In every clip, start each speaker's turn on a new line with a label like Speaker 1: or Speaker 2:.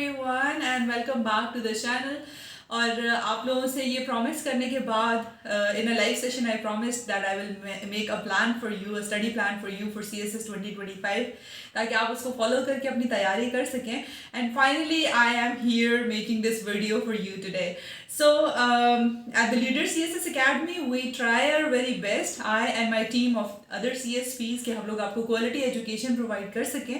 Speaker 1: everyone and welcome back to the channel. और आप लोगों से ये प्रॉमिस करने के बाद in a live session I promise that I will make a plan for you, a study plan for you for CSS 2025, ताकि आप उसको फॉलो करके अपनी तैयारी कर सकें. And finally I am here making this video for you today. So at the Leader CSS Academy, we try our very best, I and my team of other CSPs, कि हम लोग आपको क्वालिटी एजुकेशन प्रोवाइड कर सकें.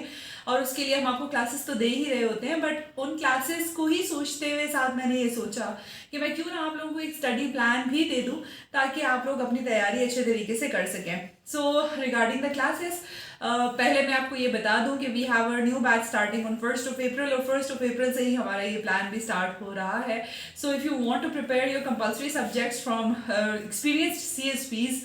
Speaker 1: और उसके लिए हम आपको क्लासेस तो दे ही रहे होते हैं, बट उन क्लासेस को ही सोचते हुए साथ मैंने ये सोचा कि मैं क्यों ना आप लोगों को एक स्टडी प्लान भी दे दूं ताकि आप लोग अपनी तैयारी अच्छे तरीके से कर सकें. सो रिगार्डिंग द क्लासेस, पहले मैं आपको ये बता दूं कि we have a new batch starting on 1st of April, और 1st of April से ही हमारा ये प्लान भी स्टार्ट हो रहा है. So if you want to prepare your compulsory subjects from experienced CSPs,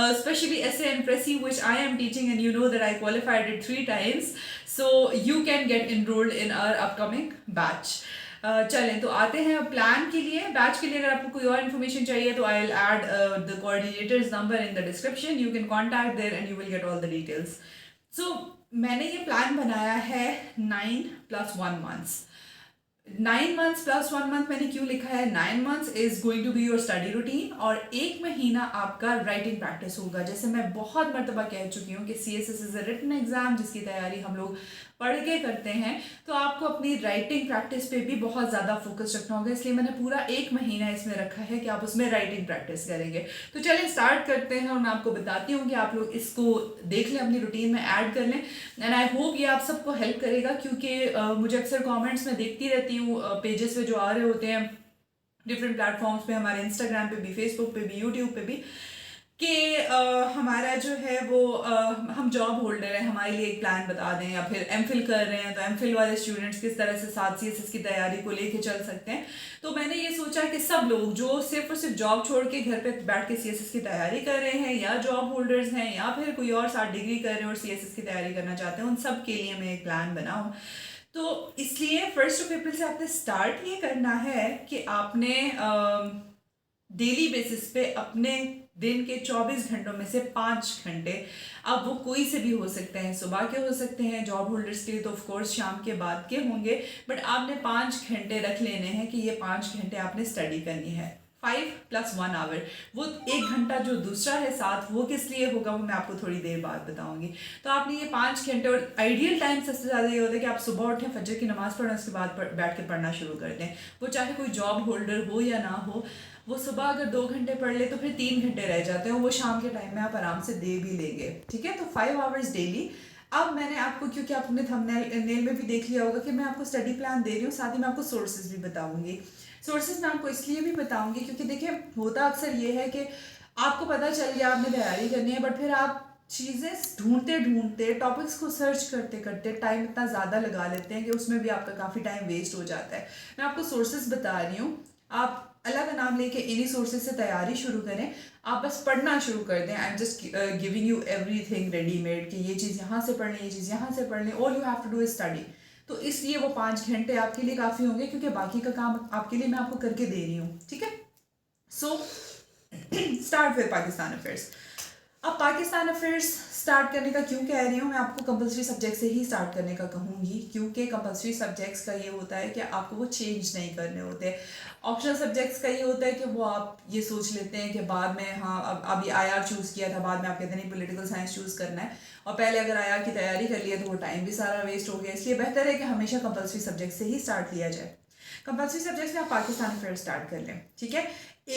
Speaker 1: especially essay and Prezi, which I am teaching, and you know that I qualified it 3 times, so you can get enrolled in our upcoming batch. चलें तो आते हैं plan के लिए. Batch के लिए अगर आपको कोई और इन्फॉर्मेशन चाहिए तो I will add the coordinators number in the description. You can contact there and you will get all the details. So मैंने ये प्लान बनाया है 9 + 1 months. 9 months + 1 month मैंने क्यों लिखा है? 9 months is going to be your study routine, और 1 महीना आपका राइटिंग प्रैक्टिस होगा. जैसे मैं बहुत मरतबा कह चुकी हूँ कि CSS is a written exam जिसकी तैयारी हम लोग पढ़ के करते हैं, तो आपको अपनी राइटिंग प्रैक्टिस पे भी बहुत ज़्यादा फोकस रखना होगा. इसलिए मैंने पूरा 1 महीना इसमें रखा है कि आप उसमें राइटिंग प्रैक्टिस करेंगे. तो चलिए स्टार्ट करते हैं, और मैं आपको बताती हूँ कि आप लोग इसको देख लें, अपनी रूटीन में ऐड कर लें. एंड आई होप ये आप सबको हेल्प करेगा, क्योंकि मुझे अक्सर कॉमेंट्स में देखती रहती हूँ पेजेस पे जो आ रहे होते हैं डिफरेंट प्लेटफॉर्म्स पे, हमारे इंस्टाग्राम पे भी, फेसबुक पे भी, यूट्यूब पे भी, कि हमारा जो है वो हम जॉब होल्डर हैं, हमारे लिए एक प्लान बता दें, या फिर MPhil कर रहे हैं तो MPhil वाले स्टूडेंट्स किस तरह से साथ CSS की तैयारी को लेके चल सकते हैं. तो मैंने ये सोचा कि सब लोग जो सिर्फ और सिर्फ जॉब छोड़ के घर पे बैठ के CSS की तैयारी कर रहे हैं, या जॉब होल्डर्स हैं, या फिर कोई और साथ डिग्री कर रहे हैं और CSS की तैयारी करना चाहते हैं, उन सब के लिए मैं एक प्लान बनाऊँ. तो इसलिए 1st of April से आपने स्टार्ट ये करना है कि आपने डेली बेसिस पे अपने दिन के 24 घंटों में से 5 घंटे, अब वो कोई से भी हो सकते हैं, सुबह के हो सकते हैं, जॉब होल्डर्स के लिए तो ऑफ कोर्स शाम के बाद के होंगे, बट आपने 5 घंटे रख लेने हैं कि ये 5 घंटे आपने स्टडी करनी है. 5 + 1 hour. वो 1 घंटा जो दूसरा है साथ, वो किस लिए होगा वो मैं आपको थोड़ी देर बाद बताऊंगी. तो आपने ये 5 घंटे, और आइडियल टाइम सबसे ज़्यादा ये होता है कि आप सुबह उठें, फजर की नमाज़ पढ़ें, उसके बाद बैठ के पढ़ना शुरू कर दें. वो चाहे कोई जॉब होल्डर हो या ना हो, वो सुबह अगर 2 घंटे पढ़ ले तो फिर 3 घंटे रह जाते हैं, वो शाम के टाइम में आप आराम से दे भी लेंगे. ठीक है, तो 5 hours डेली. अब मैंने आपको, क्योंकि आपने थंबनेल में भी देख लिया होगा कि मैं आपको स्टडी प्लान दे रही हूँ, साथ ही मैं आपको सोर्सेज भी बताऊंगी. सोर्सेज मैं आपको इसलिए भी बताऊंगी क्योंकि देखिए, होता अक्सर ये है कि आपको पता चल गया आपने तैयारी करनी है, बट फिर आप चीज़ें ढूंढते ढूंढते, टॉपिक्स को सर्च करते करते टाइम इतना ज़्यादा लगा लेते हैं कि उसमें भी आपका काफ़ी टाइम वेस्ट हो जाता है. मैं आपको सोर्सेज बता रही हूँ, आप अल्लाह का नाम लेके इन्हीं सोर्सेज से तैयारी शुरू करें. आप बस पढ़ना शुरू कर दें. I am just giving you everything readymade कि ये चीज़ यहाँ से पढ़ लें, ये चीज़ यहाँ से पढ़ लें. All you have to do is study. तो इसलिए वो 5 घंटे आपके लिए काफ़ी होंगे, क्योंकि बाकी का काम आपके लिए मैं आपको करके दे रही हूँ. ठीक है, so start with Pakistan affairs. अब पाकिस्तान अफेयर्स स्टार्ट करने का क्यों कह रही हूँ, मैं आपको कंपलसरी सब्जेक्ट से ही स्टार्ट करने का कहूँगी, क्योंकि कंपलसरी सब्जेक्ट्स का ये होता है कि आपको वो चेंज नहीं करने होते. ऑप्शनल सब्जेक्ट्स का ये होता है कि वो आप ये सोच लेते हैं कि बाद में, हाँ अब अभी IR चूज़ किया था, बाद में आप कहते नहीं पॉलिटिकल साइंस चूज़ करना है, और पहले अगर IR की तैयारी कर लिया तो वो टाइम भी सारा वेस्ट हो गया. इसलिए बेहतर है कि हमेशा कंपलसरी सब्जेक्ट से ही स्टार्ट लिया जाए. कंपलसरी सब्जेक्ट्स में आप पाकिस्तान अफेयर स्टार्ट कर लें. ठीक है,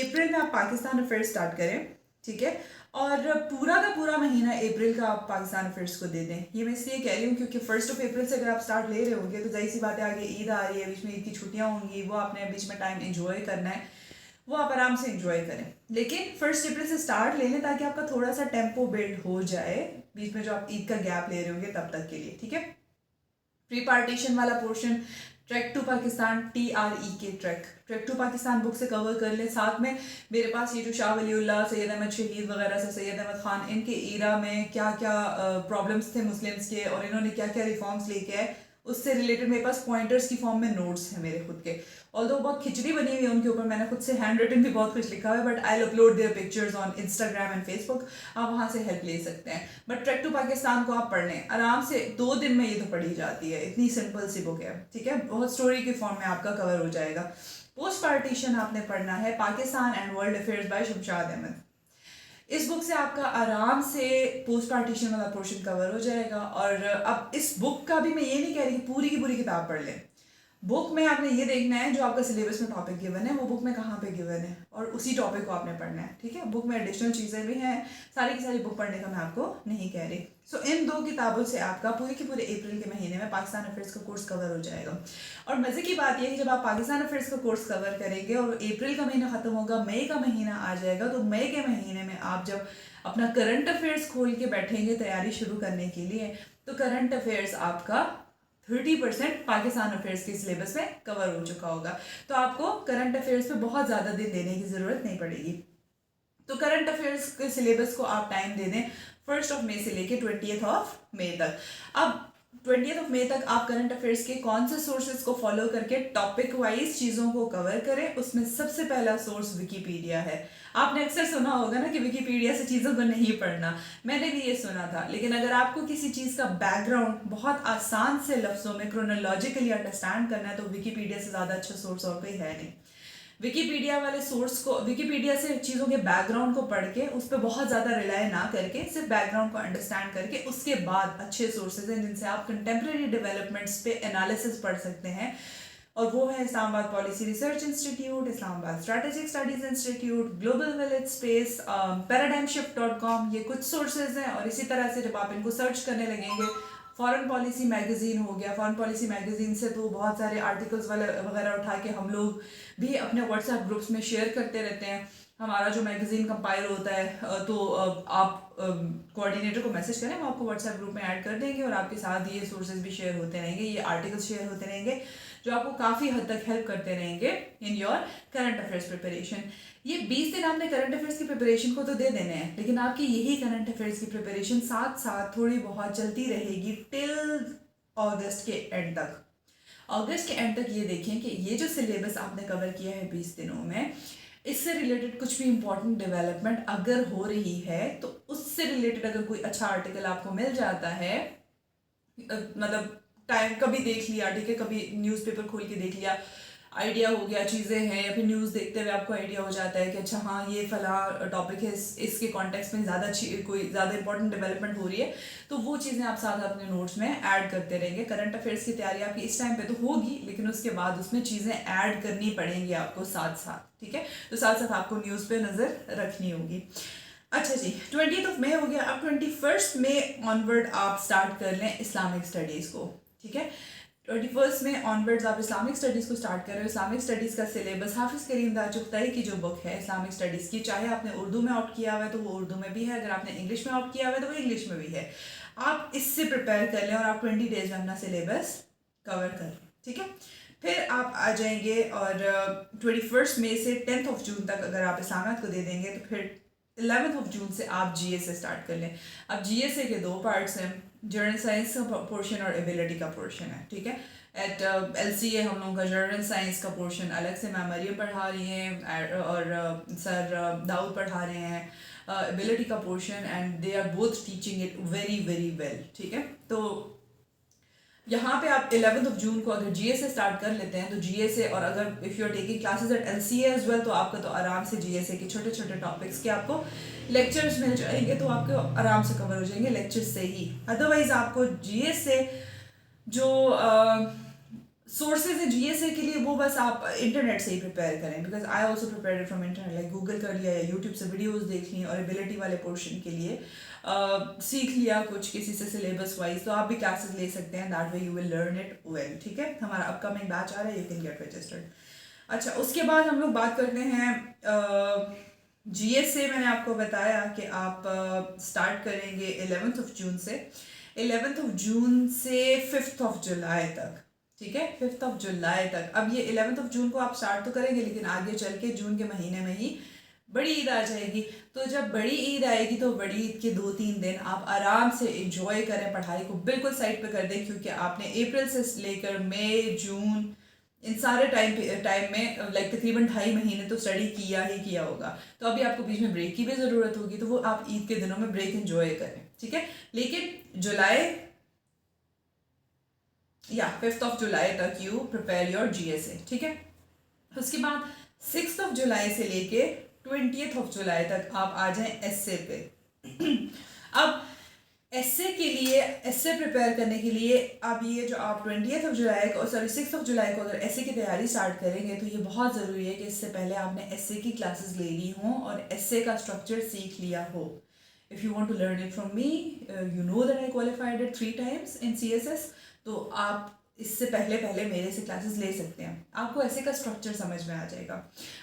Speaker 1: अप्रैल में आप पाकिस्तान अफेयर स्टार्ट करें. ठीक है, और पूरा का पूरा महीना अप्रैल का आप पाकिस्तान अफेयर्स को दे दें. ये मैं इसलिए कह रही हूँ क्योंकि 1st of April से अगर आप स्टार्ट ले रहे होंगे तो जाहिर सी बात है, आगे ईद आ रही है, बीच में ईद की छुट्टियाँ होंगी, वो आपने बीच में टाइम एंजॉय करना है, वो आप आराम से एंजॉय करें. लेकिन 1st April से स्टार्ट ले लें ताकि आपका थोड़ा सा टेम्पो बिल्ड हो जाए बीच में जो आप ईद का गैप ले रहे होंगे तब तक के लिए. ठीक है, प्री पार्टीशन वाला portion, track to Pakistan, TREK track to Pakistan book से कवर कर ले. साथ में मेरे पास ये जो शाह वलीउल्लाह, सैयद अहमद शहीद वगैरह से, सैयद अहमद खान, इनके ईरा में क्या क्या प्रॉब्लम्स थे मुस्लिम्स के, और इन्होंने क्या क्या रिफॉर्म्स लेके आए, उससे रिलेटेड मेरे पास पॉइंटर्स की फॉर्म में नोट्स हैं मेरे खुद के। ऑल्दो बहुत खिचड़ी बनी हुई है उनके ऊपर, मैंने खुद से हैंड रिटन भी बहुत कुछ लिखा हुआ है, but I upload there pictures on Instagram and Facebook, आप वहाँ से हेल्प ले सकते हैं। बट ट्रैक टू पाकिस्तान को आप पढ़ लें आराम से, 2 दिन में ये तो पढ़ी जाती है, इतनी सिंपल सी बुक है, ठीक है, बहुत स्टोरी के फॉर्म में आपका कवर हो जाएगा। पोस्ट पार्टीशन आपने पढ़ना है, Pakistan and world affairs by Shamshad Ahmad. इस बुक से आपका आराम से पोस्ट पार्टीशन वाला पोर्शन कवर हो जाएगा। और अब इस बुक का भी मैं ये नहीं कह रही कि पूरी की पूरी किताब पढ़ लें, बुक में आपने ये देखना है जो आपका सिलेबस में टॉपिक गिवन है वो बुक में कहाँ पे गिवन है, और उसी टॉपिक को आपने पढ़ना है, ठीक है। बुक में एडिशनल चीज़ें भी हैं, सारी की सारी बुक पढ़ने का मैं आपको नहीं कह रही। सो इन 2 किताबों से आपका पूरे के पूरे अप्रैल के महीने में पाकिस्तान अफेयर्स का कोर्स कवर हो जाएगा। और मज़े की बात यह है कि जब आप पाकिस्तान अफेयर्स का कोर्स कवर करेंगे और अप्रैल का महीना ख़त्म होगा, मई का महीना आ जाएगा, तो मई के महीने में आप जब अपना करंट अफेयर्स खोल के बैठेंगे तैयारी शुरू करने के लिए, तो करंट अफेयर्स आपका 30% पाकिस्तान अफेयर्स के सिलेबस में कवर हो चुका होगा। तो आपको करंट अफेयर्स पे बहुत ज़्यादा दिन देने की ज़रूरत नहीं पड़ेगी। तो करंट अफेयर्स के सिलेबस को आप टाइम दे दें 1 मई से लेके 20 मई तक। अब 20 मई तक आप करंट अफेयर्स के कौन से सोर्सेज को फॉलो करके टॉपिक वाइज चीज़ों को कवर करें। उसमें सबसे पहला सोर्स विकीपीडिया है। आपने अक्सर सुना होगा ना कि विकीपीडिया से चीज़ों को नहीं पढ़ना, मैंने भी ये सुना था, लेकिन अगर आपको किसी चीज़ का बैकग्राउंड बहुत आसान से लफ्ज़ों में क्रोनोलॉजिकली अंडरस्टैंड करना है तो विकीपीडिया से ज़्यादा अच्छा सोर्स और कोई है नहीं। विकीपीडिया वाले सोर्स को, विकीपीडिया से चीज़ों के बैकग्राउंड को पढ़ के उस पर बहुत ज़्यादा रिलाय ना करके सिर्फ बैकग्राउंड को अंडरस्टैंड करके उसके बाद अच्छे सोर्सेज हैं जिनसे आप कंटेम्प्रेरी डेवलपमेंट्स पे एनालिसिस पढ़ सकते हैं। और वो है Islamabad policy research institute, Islamabad strategic studies institute, global village space, paradigm shift dot com, ये कुछ सोर्सेज हैं। और इसी तरह से जब आप इनको सर्च करने लगेंगे, फॉरेन पॉलिसी मैगज़ीन हो गया, फॉरेन पॉलिसी मैगज़ीन से तो बहुत सारे आर्टिकल्स वाले वगैरह उठा के हम लोग भी अपने व्हाट्सएप ग्रुप्स में शेयर करते रहते हैं। हमारा जो मैगज़ीन कंपाइल होता है तो आप कोऑर्डिनेटर को मैसेज करें, वो आपको व्हाट्सएप ग्रुप में ऐड कर देंगे और आपके साथ ये सोर्सेज भी शेयर होते रहेंगे, ये आर्टिकल्स शेयर होते रहेंगे जो आपको काफ़ी हद तक हेल्प करते रहेंगे in your current affairs preparation. ये 20 दिन आपने करंट अफेयर्स की प्रिपरेशन को तो दे देने हैं, लेकिन आपकी यही करंट अफेयर्स की प्रिपरेशन साथ साथ थोड़ी बहुत चलती रहेगी टिल अगस्त के एंड तक। अगस्त के एंड तक ये देखें कि ये जो सिलेबस आपने कवर किया है 20 दिनों में, इससे रिलेटेड कुछ भी इंपॉर्टेंट डेवलपमेंट अगर हो रही है तो उससे रिलेटेड अगर कोई अच्छा आर्टिकल आपको मिल जाता है, मतलब टाइम कभी देख लिया, ठीक है, कभी न्यूज़पेपर खोल के देख लिया, आइडिया हो गया चीज़ें हैं, या फिर न्यूज़ देखते हुए आपको आइडिया हो जाता है कि अच्छा हाँ ये फला टॉपिक है, इसके कॉन्टेक्स्ट में ज़्यादा कोई ज़्यादा इंपॉर्टेंट डेवलपमेंट हो रही है, तो वो चीज़ें आप साथ अपने नोट्स में ऐड करते रहेंगे। करंट अफेयर्स की तैयारी आपकी इस टाइम पे तो होगी, लेकिन उसके बाद उसमें चीज़ें ऐड करनी पड़ेंगी आपको साथ साथ, ठीक है। तो साथ साथ आपको न्यूज़ पे नज़र रखनी होगी। अच्छा जी, 20 मई हो गया। अब 21 मई ऑनवर्ड आप स्टार्ट कर लें इस्लामिक स्टडीज़ को, ठीक है। 21 में ऑनवर्ड्स आप इस्लामिक स्टडीज़ को स्टार्ट कर रहे हो। इस्लामिक स्टडीज़ का सिलेबस हाफिज़ करीम दाचुख्ताई की जो बुक है इस्लामिक स्टडीज़ की, चाहे आपने उर्दू में ऑप्ट किया हुआ है तो वो उर्दू में भी है, अगर आपने इंग्लिश में ऑप्ट किया हुआ है तो वो इंग्लिश में भी है। आप इससे प्रिपेयर कर लें और आप 20 डेज में अपना सिलेबस कवर कर लें, ठीक है। फिर आप आ जाएंगे और 21 मई से 10 जून तक अगर आप इस्लामियत को दे देंगे तो फिर 11 जून से आप GSA स्टार्ट कर लें। अब GSA के 2 पार्ट्स हैं, जर्नल साइंस का पोर्शन और एबिलिटी का पोर्शन है, ठीक है। एट LCA हम लोगों का जर्नल साइंस का पोर्शन अलग से मैम मरियम पढ़ा रही हैं और सर दाऊद पढ़ा रहे हैं एबिलिटी का portion, and they are both teaching it very very well, ठीक है। तो यहाँ पे आप 11 जून को अगर GSA स्टार्ट कर लेते हैं तो GSA, और अगर if you are taking classes at LCA as well, तो आपका तो आराम से GSA के छोटे छोटे टॉपिक्स के आपको लेक्चर्स मिल जाएंगे, तो आपको आराम से कवर हो जाएंगे लेक्चर्स से ही। अदरवाइज आपको GSA जो सोर्सेज है GSA के लिए वो बस आप इंटरनेट से ही प्रिपेयर करें, because I also prepare from internet, like Google कर लिया या यूट्यूब से वीडियोस देख ली, और एबिलिटी वाले पोर्शन के लिए सीख लिया कुछ किसी से सिलेबस वाइज, तो आप भी क्लासेस ले सकते हैं। That way you will learn it well, ठीक है। हमारा अपकमिंग बैच आ रहा है, यू कैन गेट रजिस्टर्ड। अच्छा, उसके बाद हम लोग बात करते हैं GSA। मैंने आपको बताया कि आप स्टार्ट करेंगे 11 जून से, 11 जून से 5 जुलाई तक, ठीक है, 5 जुलाई तक। अब ये 11 जून को आप स्टार्ट तो करेंगे, लेकिन आगे चल के जून के महीने में ही बड़ी ईद आ जाएगी। तो जब बड़ी ईद आएगी तो बड़ी ईद के 2-3 दिन आप आराम से एंजॉय करें, पढ़ाई को बिल्कुल साइड पे कर दें, क्योंकि आपने अप्रैल से लेकर मई, जून, इन सारे टाइम में लाइक तकरीबन 2.5 महीने तो स्टडी किया ही किया होगा। तो अभी आपको बीच में ब्रेक की भी ज़रूरत होगी, तो वो आप ईद के दिनों में ब्रेक एंजॉय करें, ठीक है। लेकिन जुलाई या 5 जुलाई तक यू प्रिपेयर योर GSA, ठीक है। उसके बाद 6 जुलाई से लेके 20 जुलाई तक आप आ जाएं एसए पे। अब एसए के लिए, एसए प्रिपेयर करने के लिए अब ये जो आप 20 जुलाई को, सॉरी 6 जुलाई को अगर एसए की तैयारी स्टार्ट करेंगे तो ये बहुत ज़रूरी है कि इससे पहले आपने एसए की क्लासेस ले ली हों और एसए का स्ट्रक्चर सीख लिया हो। If you want to learn it from me, you know that I qualified it 3 times in CSS, तो आप इससे पहले पहले मेरे से क्लासेस ले सकते हैं, आपको ऐसे का स्ट्रक्चर समझ में आ जाएगा।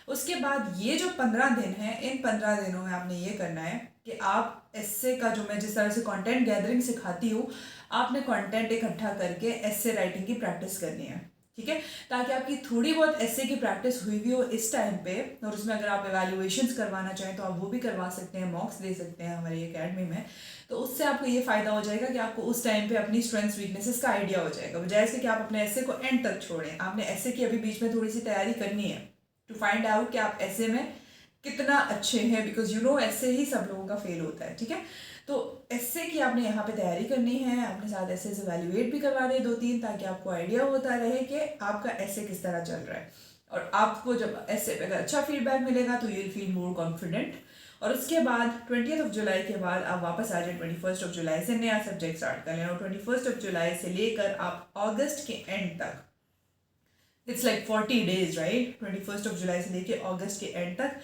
Speaker 1: उसके बाद ये जो 15 दिन हैं, इन 15 दिनों में आपने ये करना है कि आप एस्से का, जो मैं जिस तरह से कंटेंट गैदरिंग सिखाती हूँ, आपने कंटेंट इकट्ठा करके एस्से राइटिंग की प्रैक्टिस करनी है, ठीक है। ताकि आपकी थोड़ी बहुत एस्से की प्रैक्टिस हुई भी हो इस टाइम पे, और उसमें अगर आप एवेल्युएशंस करवाना चाहें तो आप वो भी करवा सकते हैं, मॉक्स दे सकते हैं हमारी एकेडमी में। तो उससे आपको ये फ़ायदा हो जाएगा कि आपको उस टाइम पे अपनी स्ट्रेंथ्स वीकनेसेस का आइडिया हो जाएगा, बजाय इसके कि आप अपने एस्से को एंड तक छोड़ें। आपने एस्से की अभी बीच में थोड़ी सी तैयारी करनी है टू फाइंड आउट कि आप एस्से में कितना अच्छे हैं, बिकॉज यू नो एस्से ही सब लोगों का फेल होता है, ठीक है। तो एस्से की आपने यहाँ पे तैयारी करनी है, अपने साथ एस्से से वैल्यूएट भी करवा दें 2-3, ताकि आपको आइडिया होता रहे कि आपका एस्से किस तरह चल रहा है। और आपको जब एस्से पे अगर अच्छा फीडबैक मिलेगा तो you will feel more confident. और उसके बाद 20 जुलाई के बाद आप वापस आ जाए 21 जुलाई से नया सब्जेक्ट स्टार्ट कर लें, और 21 जुलाई से लेकर आप अगस्त के एंड तक, इट्स लाइक 40 days, राइट। 21 जुलाई से लेके अगस्त के एंड तक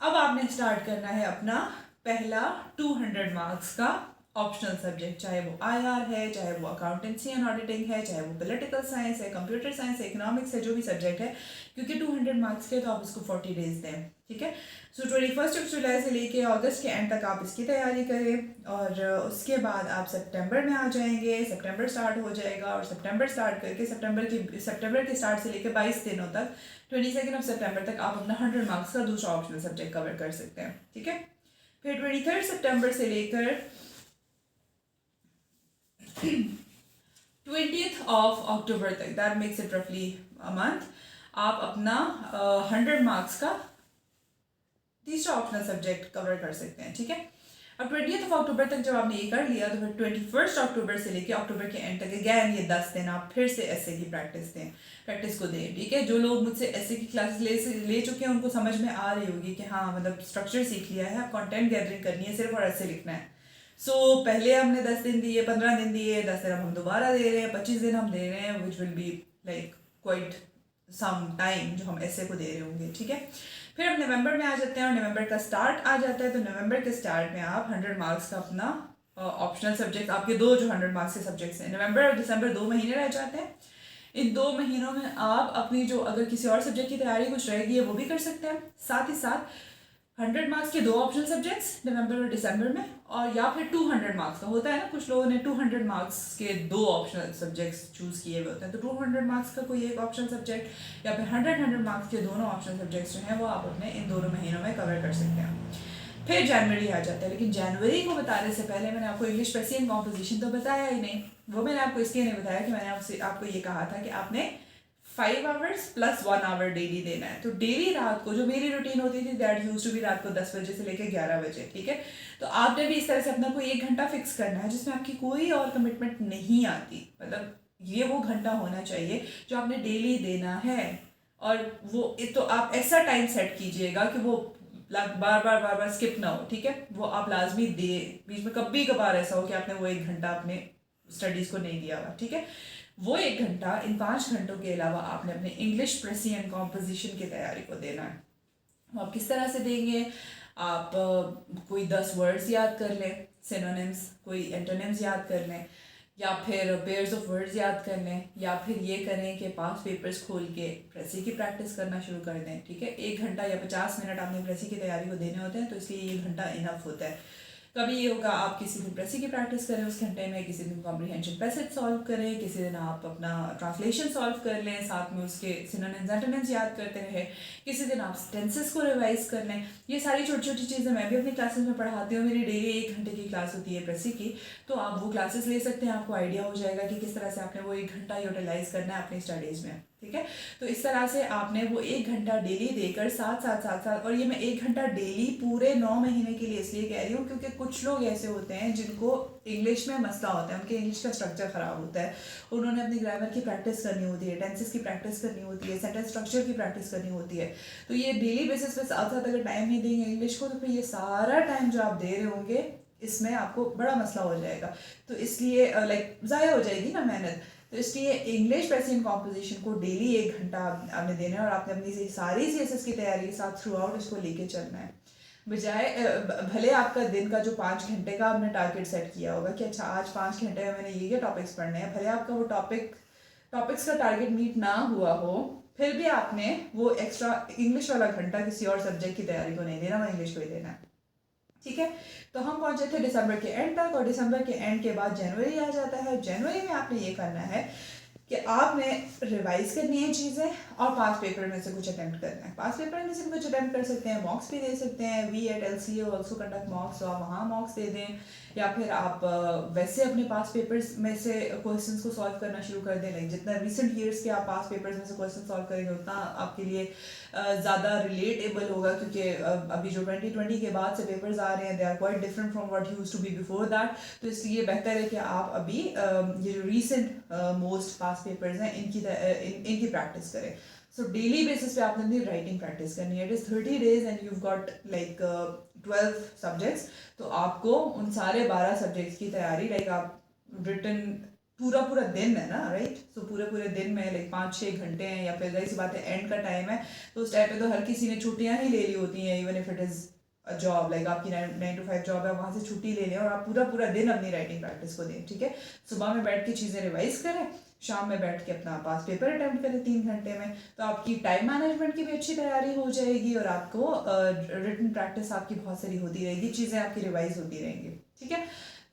Speaker 1: अब आपने स्टार्ट करना है अपना पहला 200 मार्क्स का ऑप्शनल सब्जेक्ट, चाहे वो IR है, चाहे वो अकाउंटेंसी एंड ऑडिटिंग है, चाहे वो पॉलिटिकल साइंस है, कंप्यूटर साइंस है, इकोनॉमिक्स है, जो भी सब्जेक्ट है, क्योंकि 200 मार्क्स के तो आप इसको 40 days दें, ठीक है। सो 21 जुलाई से लेके अगस्त के एंड तक आप इसकी तैयारी करें, और उसके बाद आप सितंबर में आ जाएंगे, सितंबर स्टार्ट हो जाएगा, और सितंबर स्टार्ट करके सितंबर के स्टार्ट से लेके 22 दिनों तक 22 सितंबर तक आप अपना 100 मार्क्स का दूसरा ऑप्शनल सब्जेक्ट कवर कर सकते हैं, ठीक है। फिर 23 सितंबर से लेकर 20th अक्टूबर तक, दैट मेक्स इट रफली अ मंथ, आप अपना 100 मार्क्स का तीसरा ऑप्शनल सब्जेक्ट कवर कर सकते हैं, ठीक है। अब 20th अक्टूबर तक जब आपने ये कर लिया तो फिर 21 अक्टूबर से लेके अक्टूबर के एंड तक अगैन ये 10 दिन आप फिर से एस्से की प्रैक्टिस को दें, ठीक है। जो लोग मुझसे एस्से की क्लासेस ले चुके हैं उनको समझ में आ रही होगी कि हाँ, मतलब स्ट्रक्चर सीख लिया है, अब कंटेंट गैदरिंग करनी है सिर्फ और एस्से लिखना है। सो पहले हमने 10 दिन दिए, 15 दिन दिए, 10 दिन हम दोबारा दे रहे हैं, 25 दिन हम दे रहे हैं, which will be like quite some time जो हम एस्से को दे रहे होंगे, ठीक है। फिर हम नवंबर में आ जाते हैं और नवंबर का स्टार्ट आ जाता है, तो नवंबर के स्टार्ट में आप 100 मार्क्स का अपना ऑप्शनल सब्जेक्ट, आपके दो जो 100 मार्क्स के सब्जेक्ट्स हैं, नवंबर और दिसंबर 2 महीने रह जाते हैं। इन 2 महीनों में आप अपनी जो अगर किसी और सब्जेक्ट की तैयारी कुछ रहेगी है वो भी कर सकते हैं, साथ ही साथ 100 मार्क्स के 2 ऑप्शनल सब्जेक्ट्स नवंबर और दिसंबर में, और या फिर 200 मार्क्स का होता है ना, कुछ लोगों ने 200 मार्क्स के 2 ऑप्शनल सब्जेक्ट्स चूज़ किए हुए होते हैं, तो 200 मार्क्स का कोई एक ऑप्शनल सब्जेक्ट या फिर 100 मार्क्स के दोनों ऑप्शनल सब्जेक्ट्स जो हैं वो आप अपने इन दोनों महीनों में कवर कर सकते हैं। फिर जनवरी आ जाता है, लेकिन जनवरी को बताने से पहले मैंने आपको इंग्लिश पर्सियन कॉम्पोजिशन तो बताया ही नहीं। वो मैंने आपको इसलिए नहीं बताया कि मैंने आपको ये कहा था कि आपने 5 hours प्लस 1 hour डेली देना है। तो डेली रात को जो मेरी रूटीन होती थी दैट यूज्ड टू बी रात को 10 बजे से लेकर 11 बजे, ठीक है। तो आपने भी इस तरह से अपना कोई 1 घंटा फिक्स करना है जिसमें आपकी कोई और कमिटमेंट नहीं आती, मतलब ये वो घंटा होना चाहिए जो आपने डेली देना है। और वो तो आप ऐसा टाइम सेट कीजिएगा कि वो बार बार स्किप ना हो, ठीक है। वो आप लाजमी दे, बीच में कभी कभार ऐसा हो कि आपने वो 1 घंटा अपने स्टडीज़ को नहीं दिया हुआ, ठीक है। वो 1 घंटा, इन 5 घंटों के अलावा आपने अपने इंग्लिश प्रेसियन कॉम्पोजिशन की तैयारी को देना है। वो आप किस तरह से देंगे, आप कोई 10 वर्ड्स याद कर लें, सिनोनिम्स, कोई एंटोनिम्स याद कर लें, या फिर पेयर्स ऑफ वर्ड्स याद कर लें, या फिर ये करें कि पास पेपर्स खोल के प्रेसी की प्रैक्टिस करना शुरू कर दें, ठीक है। 1 घंटा या 50 मिनट आपने प्रेसी की तैयारी को देने होते हैं, तो इसलिए 1 घंटा इनफ होता है। कभी ये होगा आप किसी दिन प्रेसी की प्रैक्टिस करें उस घंटे में, किसी दिन कॉम्प्रिहेंशन पैसेज सॉल्व करें, किसी दिन आप अपना ट्रांसलेशन सॉल्व कर लें, साथ में उसके सिनोनिम्स एंटोनिम्स याद करते रहे, किसी दिन आप टेंसेस को रिवाइज कर लें। ये सारी छोटी छोटी चीज़ें मैं भी अपनी क्लासेस में पढ़ाती हूँ। मेरी डेली 1 घंटे की क्लास होती है प्रेसी की, तो आप वो क्लासेस ले सकते हैं। आपको आइडिया हो जाएगा कि किस तरह से आपने वो 1 घंटा यूटिलाइज करना है अपनी स्टडीज़ में, ठीक है। तो इस तरह से आपने वो 1 घंटा डेली देकर साथ, और ये मैं 1 घंटा डेली पूरे 9 महीने के लिए इसलिए कह रही हूँ क्योंकि कुछ लोग ऐसे होते हैं जिनको इंग्लिश में मसला होता है, उनके इंग्लिश का स्ट्रक्चर ख़राब होता है, उन्होंने अपनी ग्रामर की प्रैक्टिस करनी होती है, टेंसेस की प्रैक्टिस करनी होती है, सेंटेंस स्ट्रक्चर की प्रैक्टिस करनी होती है। तो ये डेली बेसिस पे साथ साथ अगर टाइम नहीं देंगे इंग्लिश को, तो फिर ये सारा टाइम जो आप दे रहे होंगे इसमें आपको बड़ा मसला हो जाएगा। तो इसलिए लाइक ज़ाया हो जाएगी ना मेहनत। तो इसलिए इंग्लिश प्रेजेंट कॉम्पोजिशन को डेली 1 घंटा आपने देना है और आपने अपनी सारी CSS की तैयारी के साथ थ्रू आउट इसको लेके चलना है। बजाय भले आपका दिन का जो 5 घंटे का आपने टारगेट सेट किया होगा कि अच्छा आज 5 घंटे में मैंने ये टॉपिक्स पढ़ने हैं, भले आपका वो टॉपिक्स का टारगेट मीट ना हुआ हो, फिर भी आपने वो एक्स्ट्रा इंग्लिश वाला घंटा किसी और सब्जेक्ट की तैयारी को नहीं देना, वो इंग्लिश को ही देना है, ठीक है। तो हम पहुंचे थे दिसंबर के एंड तक, और दिसंबर के एंड के बाद जनवरी आ जाता है। जनवरी में आपने ये करना है कि आपने रिवाइज करनी है चीज़ें और पास पेपर में से कुछ अटेम्प्ट करना है। पास पेपर में से कुछ अटेम्प्ट कर सकते हैं, मॉक्स भी दे सकते हैं, we at LCA also conduct mocks, तो आप वहाँ मॉक्स दे दें, या फिर आप वैसे अपने पास पेपर्स में से क्वेश्चंस को सॉल्व करना शुरू कर दें। लाइक जितना रिसेंट ईयर्स के आप पास पेपर्स में से क्वेश्चन सॉल्व करेंगे उतना आपके लिए ज़्यादा रिलेटेबल होगा, क्योंकि अभी जो 2020 के बाद से पेपर्स आ रहे हैं they are quite different from what used to be before that. तो इसलिए बेहतर है कि आप अभी ये जो रिसेंट मोस्ट पास पेपर्स हैं इनकी प्रैक्टिस करें। सो डेली बेसिस पे आपने अपनी राइटिंग प्रैक्टिस करनी है। It is 30 days and you got like 12 subjects. तो आपको उन सारे 12 सब्जेक्ट्स की तैयारी, लाइक आप रिटन पूरा दिन है ना, राइट। सो पूरे दिन में लाइक 5-6 घंटे हैं, या फिर जाहिर सी बात है एंड का टाइम है, तो उस टाइम पे तो हर किसी ने छुट्टियां ही ले ली होती हैं, even if it is a job, like आपकी 9 to 5 जॉब है, वहाँ से छुट्टी ले लें और आप पूरा दिन अपनी राइटिंग प्रैक्टिस को दें, ठीक है। सुबह में बैठ के चीज़ें रिवाइज करें, शाम में बैठ के अपना पास पेपर अटेम्प्ट करें 3 घंटे में। तो आपकी टाइम मैनेजमेंट की भी अच्छी तैयारी हो जाएगी और आपको रिटन प्रैक्टिस आपकी बहुत सारी होती रहेगी, चीज़ें आपकी रिवाइज होती रहेंगी, ठीक है।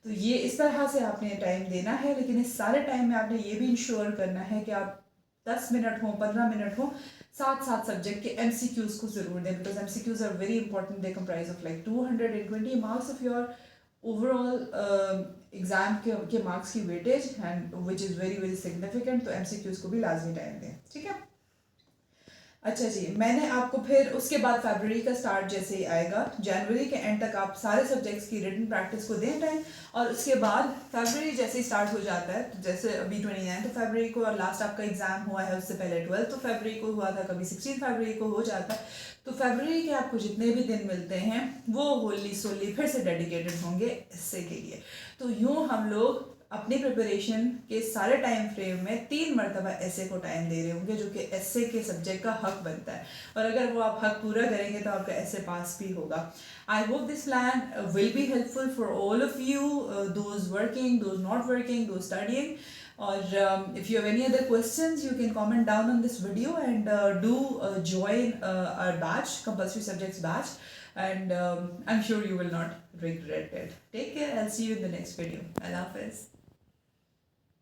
Speaker 1: तो ये इस तरह से आपने टाइम देना है, लेकिन इस सारे टाइम में आपने ये भी इंश्योर करना है कि आप 10 मिनट हो 15 मिनट हो साथ सब्जेक्ट के MCQs को जरूर दें, because MCQs are very important. They comprise of like 220 marks of your overall exam के मार्क्स की weightage, and which is very significant. तो MCQs को भी लाजमी टाइम दें, ठीक है। अच्छा जी, मैंने आपको फिर उसके बाद फरवरी का स्टार्ट जैसे ही आएगा, जनवरी के एंड तक आप सारे सब्जेक्ट्स की रिटन प्रैक्टिस को दें टाइम, और उसके बाद फरवरी जैसे ही स्टार्ट हो जाता है, तो जैसे अभी 29 फरवरी को और लास्ट आपका एग्जाम हुआ है, उससे पहले 12 फरवरी को हुआ था, कभी 16 फरवरी को हो जाता है। तो फरवरी के आपको जितने भी दिन मिलते हैं वो होली सोली फिर से डेडिकेटेड होंगे एस्से के लिए। तो यूँ हम लोग अपनी प्रिपरेशन के सारे टाइम फ्रेम में 3 मरतबा एस्से को टाइम दे रहे होंगे, जो कि एस्से के सब्जेक्ट का हक बनता है, और अगर वो आप हक पूरा करेंगे तो आपका एस्से पास भी होगा। I hope this plan will be helpful for all of you, those working, those not working, those studying. और if you have any other questions, you can comment down on this video, and do join our batch, compulsory subjects batch, and I'm sure you will not regret it. Take care. I'll see you in the next video. Allah Hafiz.